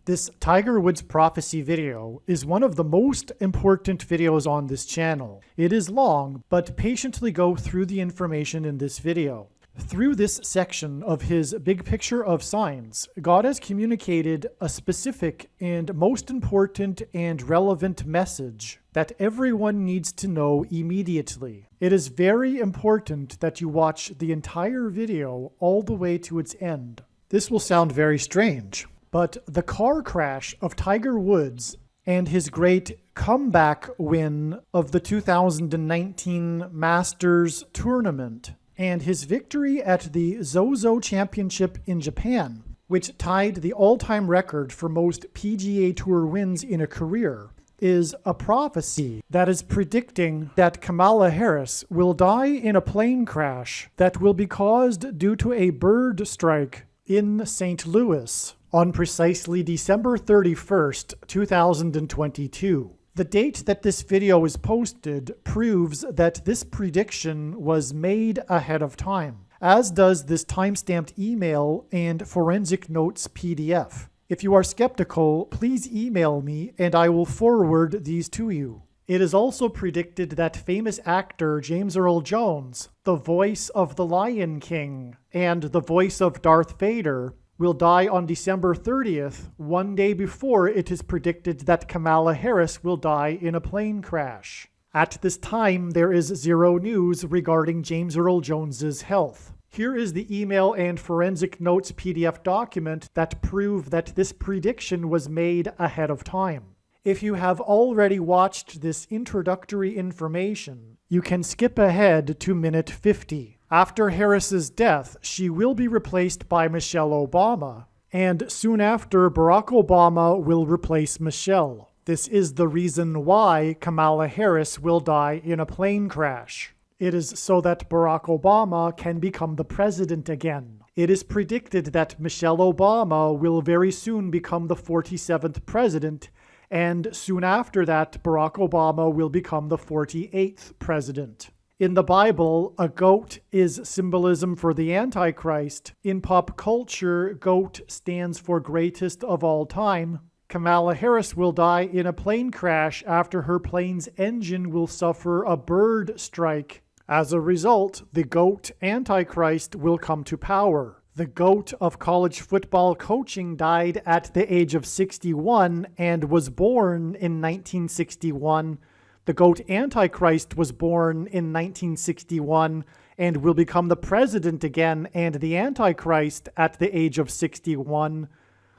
This Tiger Woods prophecy video is one of the most important videos on this channel. It is long, but patiently go through the information in this video. Through this section of his big picture of signs, God has communicated a specific and most important and relevant message that everyone needs to know immediately. It is very important that you watch the entire video all the way to its end. This will sound very strange, but the car crash of Tiger Woods and his great comeback win of the 2019 Masters tournament and his victory at the Zozo Championship in Japan, which tied the all-time record for most PGA Tour wins in a career, is a prophecy that is predicting that Kamala Harris will die in a plane crash that will be caused due to a bird strike in St. Louis on precisely December 31st, 2022. The date that this video is posted proves that this prediction was made ahead of time, as does this timestamped email and forensic notes PDF. If you are skeptical, please email me and I will forward these to you. It is also predicted that famous actor James Earl Jones, the voice of the Lion King and the voice of Darth Vader, will die on December 30th, one day before it is predicted that Kamala Harris will die in a plane crash. At this time, there is zero news regarding James Earl Jones's health. Here is the email and forensic notes PDF document that prove that this prediction was made ahead of time. If you have already watched this introductory information, you can skip ahead to minute 50. After Harris's death, she will be replaced by Michelle Obama, and soon after, Barack Obama will replace Michelle. This is the reason why Kamala Harris will die in a plane crash. It is so that Barack Obama can become the president again. It is predicted that Michelle Obama will very soon become the 47th president, and soon after that, Barack Obama will become the 48th president. In the Bible, a goat is symbolism for the Antichrist. In pop culture, goat stands for greatest of all time. Kamala Harris will die in a plane crash after her plane's engine will suffer a bird strike. As a result, the goat Antichrist will come to power. The GOAT of college football coaching died at the age of 61 and was born in 1961. The GOAT Antichrist was born in 1961 and will become the president again and the Antichrist at the age of 61.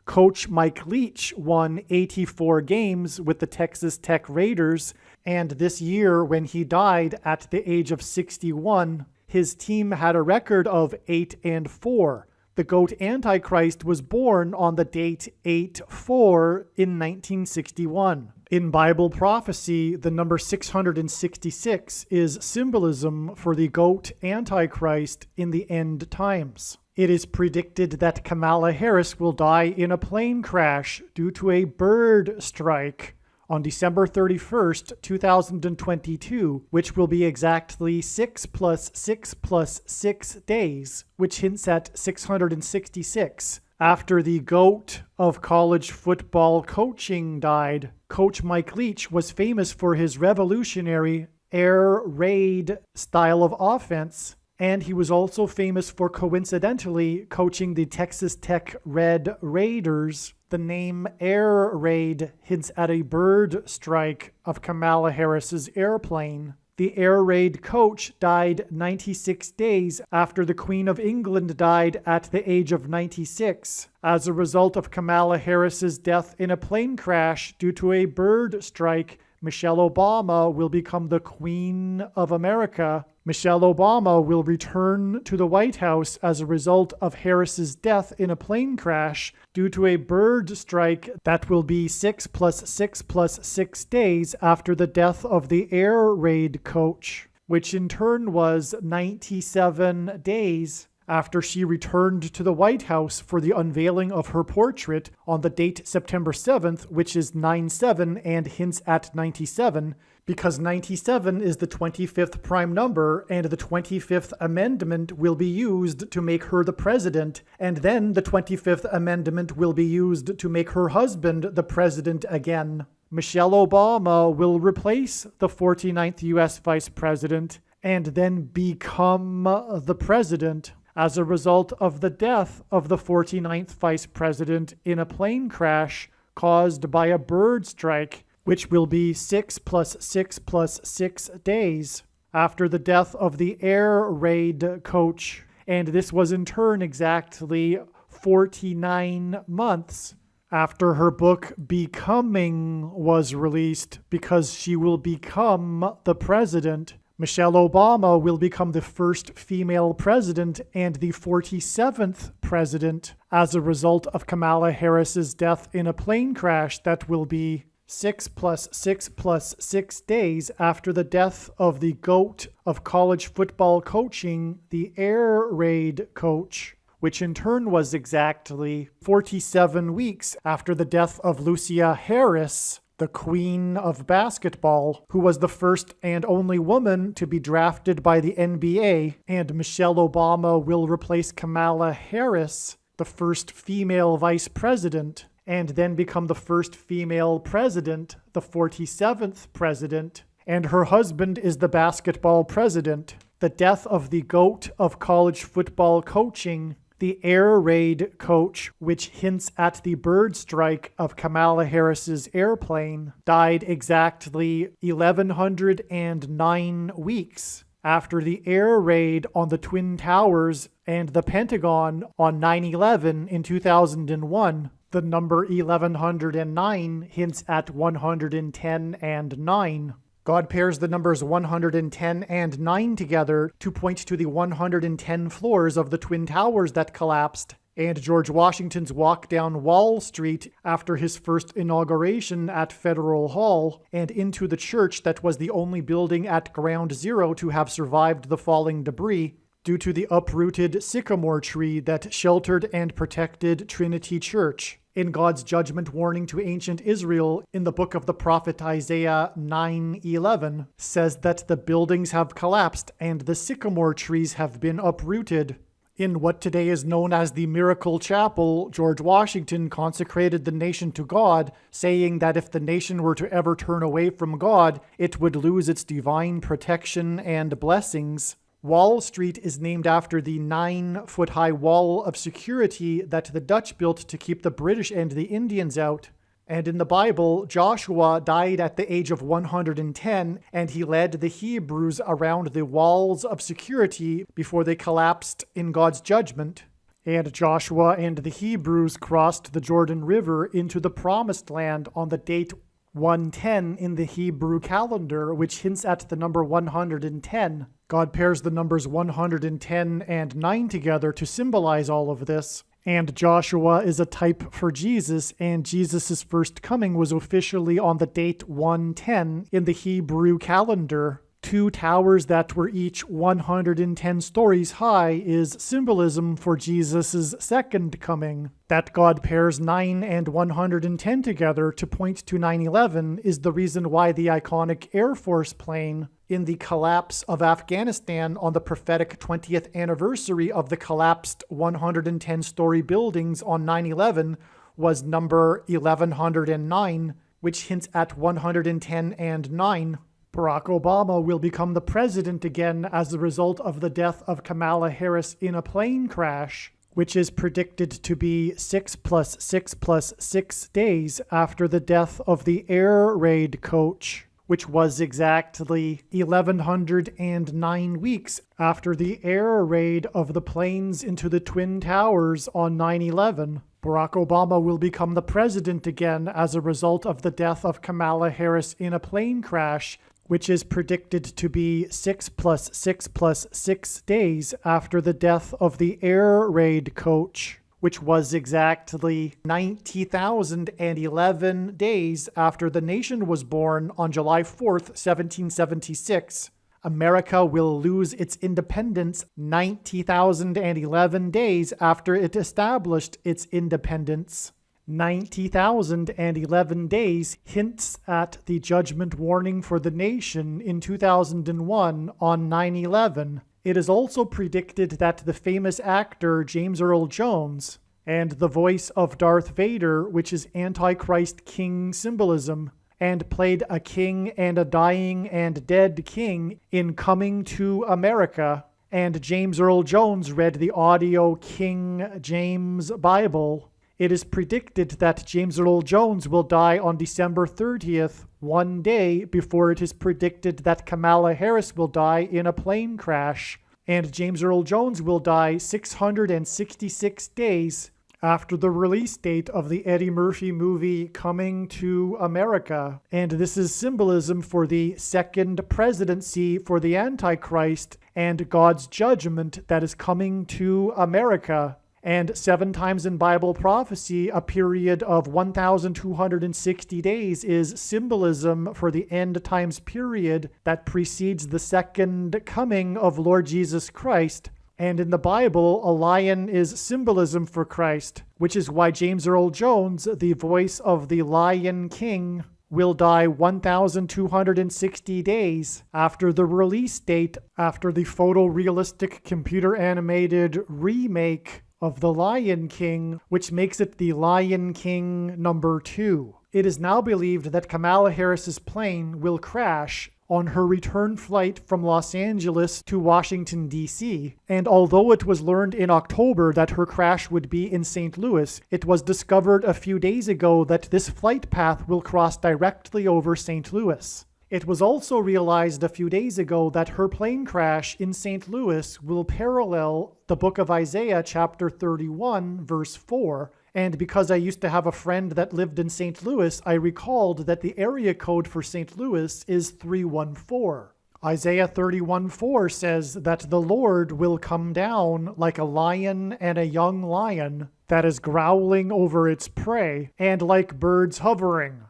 Coach Mike Leach won 84 games with the Texas Tech Raiders, and this year when he died at the age of 61, his team had a record of 8-4. The GOAT Antichrist was born on the date 8-4 in 1961. In Bible prophecy, the number 666 is symbolism for the GOAT Antichrist in the end times. It is predicted that Kamala Harris will die in a plane crash due to a bird strike on December 31st, 2022, which will be exactly 6 + 6 + 6 days, which hints at 666. After the GOAT of college football coaching died, Coach Mike Leach was famous for his revolutionary air raid style of offense, and he was also famous for coincidentally coaching the Texas Tech Red Raiders. The name Air Raid hints at a bird strike of Kamala Harris's airplane. The Air Raid coach died 96 days after the Queen of England died at the age of 96 as a result of Kamala Harris's death in a plane crash due to a bird strike. Michelle Obama will become the Queen of America. Michelle Obama will return to the White House as a result of Harris's death in a plane crash due to a bird strike that will be 6 + 6 + 6 days after the death of the Air Raid coach, which in turn was 97 days after she returned to the White House for the unveiling of her portrait on the date September 7th, which is 9/7 and hints at 97, because 97 is the 25th prime number, and the 25th Amendment will be used to make her the president, and then the 25th Amendment will be used to make her husband the president again. Michelle Obama will replace the 49th U.S. Vice President and then become the president as a result of the death of the 49th Vice President in a plane crash caused by a bird strike, which will be 6 + 6 + 6 days after the death of the air raid coach. And this was in turn exactly 49 months after her book Becoming was released, because she will become the president. Michelle Obama will become the first female president and the 47th president as a result of Kamala Harris's death in a plane crash that will be 6 + 6 + 6 days after the death of the GOAT of college football coaching, the air raid coach, which in turn was exactly 47 weeks after the death of Lucia Harris, the queen of basketball, who was the first and only woman to be drafted by the NBA, and Michelle Obama will replace Kamala Harris, the first female vice president, and then become the first female president, the 47th president, and her husband is the basketball president. The death of the GOAT of college football coaching, the air raid coach, which hints at the bird strike of Kamala Harris's airplane, died exactly 1,109 weeks after the air raid on the Twin Towers and the Pentagon on 9/11 in 2001. The number 1109 hints at 110 and 9. God pairs the numbers 110 and 9 together to point to the 110 floors of the Twin Towers that collapsed, and George Washington's walk down Wall Street after his first inauguration at Federal Hall, and into the church that was the only building at Ground Zero to have survived the falling debris, due to the uprooted sycamore tree that sheltered and protected Trinity Church. In God's judgment warning to ancient Israel in the book of the prophet Isaiah 9:11 says that the buildings have collapsed and the sycamore trees have been uprooted. In what today is known as the Miracle Chapel, George Washington consecrated the nation to God, saying that if the nation were to ever turn away from God, it would lose its divine protection and blessings. Wall Street is named after the 9-foot-high wall of security that the Dutch built to keep the British and the Indians out. And in the Bible, Joshua died at the age of 110, and he led the Hebrews around the walls of security before they collapsed in God's judgment. And Joshua and the Hebrews crossed the Jordan River into the Promised Land on the date 110 in the Hebrew calendar, which hints at the number 110. God pairs the numbers 110 and 9 together to symbolize all of this. And Joshua is a type for Jesus, and Jesus' first coming was officially on the date 110 in the Hebrew calendar. 2 towers that were each 110 stories high is symbolism for Jesus' second coming. That God pairs 9 and 110 together to point to 9/11 is the reason why the iconic Air Force plane in the collapse of Afghanistan on the prophetic 20th anniversary of the collapsed 110-story buildings on 9/11 was number 1109, which hints at 110 and 9. Barack Obama will become the president again as a result of the death of Kamala Harris in a plane crash, which is predicted to be 6 + 6 + 6 days after the death of the air raid coach, which was exactly 1,109 weeks after the air raid of the planes into the Twin Towers on 9/11. Barack Obama will become the president again as a result of the death of Kamala Harris in a plane crash, which is predicted to be 6 + 6 + 6 days after the death of the air raid coach, which was exactly 90,011 days after the nation was born on July 4th, 1776. America will lose its independence 90,011 days after it established its independence. 90,011 days hints at the judgment warning for the nation in 2001 on 9/11. It is also predicted that the famous actor James Earl Jones and the voice of Darth Vader, which is Antichrist king symbolism, and played a king and a dying and dead king in Coming to America, and James Earl Jones read the audio King James Bible. It is predicted that James Earl Jones will die on December 30th, one day before it is predicted that Kamala Harris will die in a plane crash, and James Earl Jones will die 666 days after the release date of the Eddie Murphy movie Coming to America. And this is symbolism for the second presidency for the Antichrist and God's judgment that is coming to America. And 7 times in Bible prophecy, a period of 1,260 days is symbolism for the end times period that precedes the second coming of Lord Jesus Christ. And in the Bible, a lion is symbolism for Christ, which is why James Earl Jones, the voice of the Lion King, will die 1,260 days after the release date, after the photorealistic computer-animated remake of The Lion King, which makes it The Lion King number 2. It is now believed that Kamala Harris's plane will crash on her return flight from Los Angeles to Washington, D.C. And although it was learned in October that her crash would be in St. Louis, it was discovered a few days ago that this flight path will cross directly over St. Louis. It was also realized a few days ago that her plane crash in St. Louis will parallel the book of Isaiah chapter 31, verse 4, and because I used to have a friend that lived in St. Louis, I recalled that the area code for St. Louis is 314. Isaiah 31:4 says that the Lord will come down like a lion and a young lion that is growling over its prey, and like birds hovering.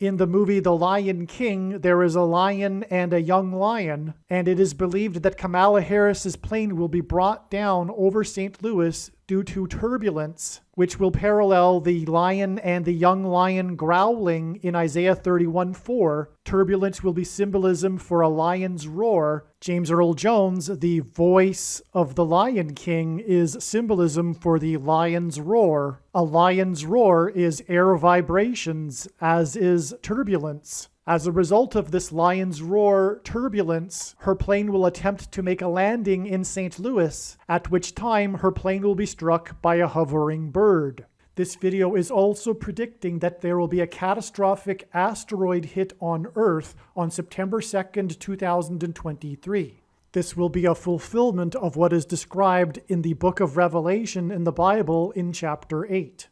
In the movie The Lion King, there is a lion and a young lion, and it is believed that Kamala Harris's plane will be brought down over St. Louis due to turbulence, which will parallel the lion and the young lion growling in Isaiah 31:4. Turbulence will be symbolism for a lion's roar. James Earl Jones, the voice of the Lion King, is symbolism for the lion's roar. A lion's roar is air vibrations, as is turbulence. As a result of this lion's roar turbulence, her plane will attempt to make a landing in St. Louis, at which time her plane will be struck by a hovering bird. This video is also predicting that there will be a catastrophic asteroid hit on Earth on September 2nd, 2023. This will be a fulfillment of what is described in the book of Revelation in the Bible in chapter 8.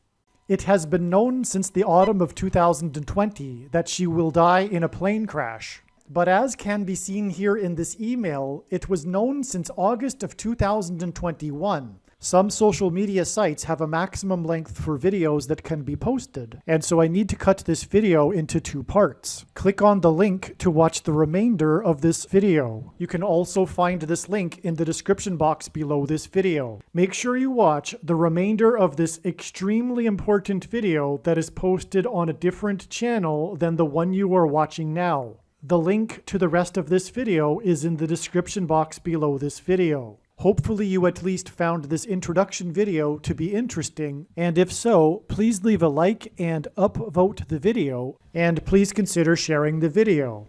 It has been known since the autumn of 2020 that she will die in a plane crash. But as can be seen here in this email, it was known since August of 2021. Some social media sites have a maximum length for videos that can be posted, and so I need to cut this video into 2 parts. Click on the link to watch the remainder of this video. You can also find this link in the description box below this video. Make sure you watch the remainder of this extremely important video that is posted on a different channel than the one you are watching now. The link to the rest of this video is in the description box below this video. Hopefully you at least found this introduction video to be interesting, and if so, please leave a like and upvote the video, and please consider sharing the video.